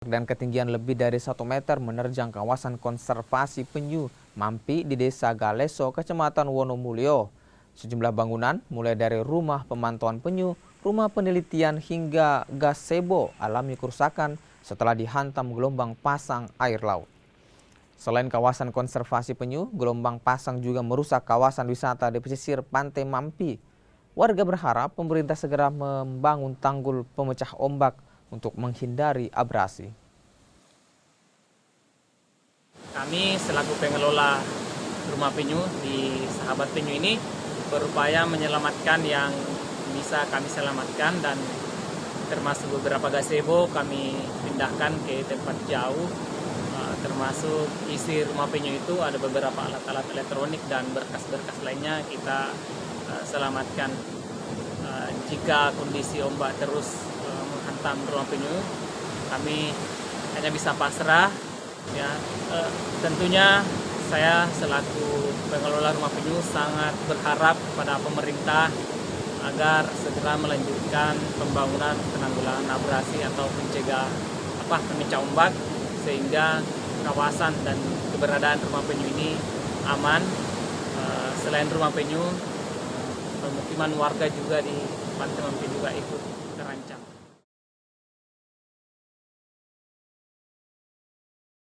Dan ketinggian lebih dari 1 meter menerjang kawasan konservasi penyu Mampi di Desa Galeso, Kecamatan Wonomulyo. Sejumlah bangunan mulai dari rumah pemantauan penyu, rumah penelitian hingga gazebo alami kerusakan setelah dihantam gelombang pasang air laut. Selain kawasan konservasi penyu, gelombang pasang juga merusak kawasan wisata di pesisir pantai Mampi. Warga berharap pemerintah segera membangun tanggul pemecah ombak untuk menghindari abrasi. Kami selaku pengelola rumah penyu di Sahabat Penyu ini berupaya menyelamatkan yang bisa kami selamatkan, dan termasuk beberapa gazebo kami pindahkan ke tempat jauh. Termasuk isi rumah penyu itu ada beberapa alat-alat elektronik dan berkas-berkas lainnya kita selamatkan. Jika kondisi ombak terus menghantam rumah penyu, kami hanya bisa pasrah. Ya, tentunya saya selaku pengelola rumah penyu sangat berharap kepada pemerintah agar segera melanjutkan pembangunan penanggulangan abrasi atau pemecah ombak, sehingga kawasan dan keberadaan rumah penyu ini aman. Selain rumah penyu, pemukiman warga juga di Pantai Mampi juga ikut terancam.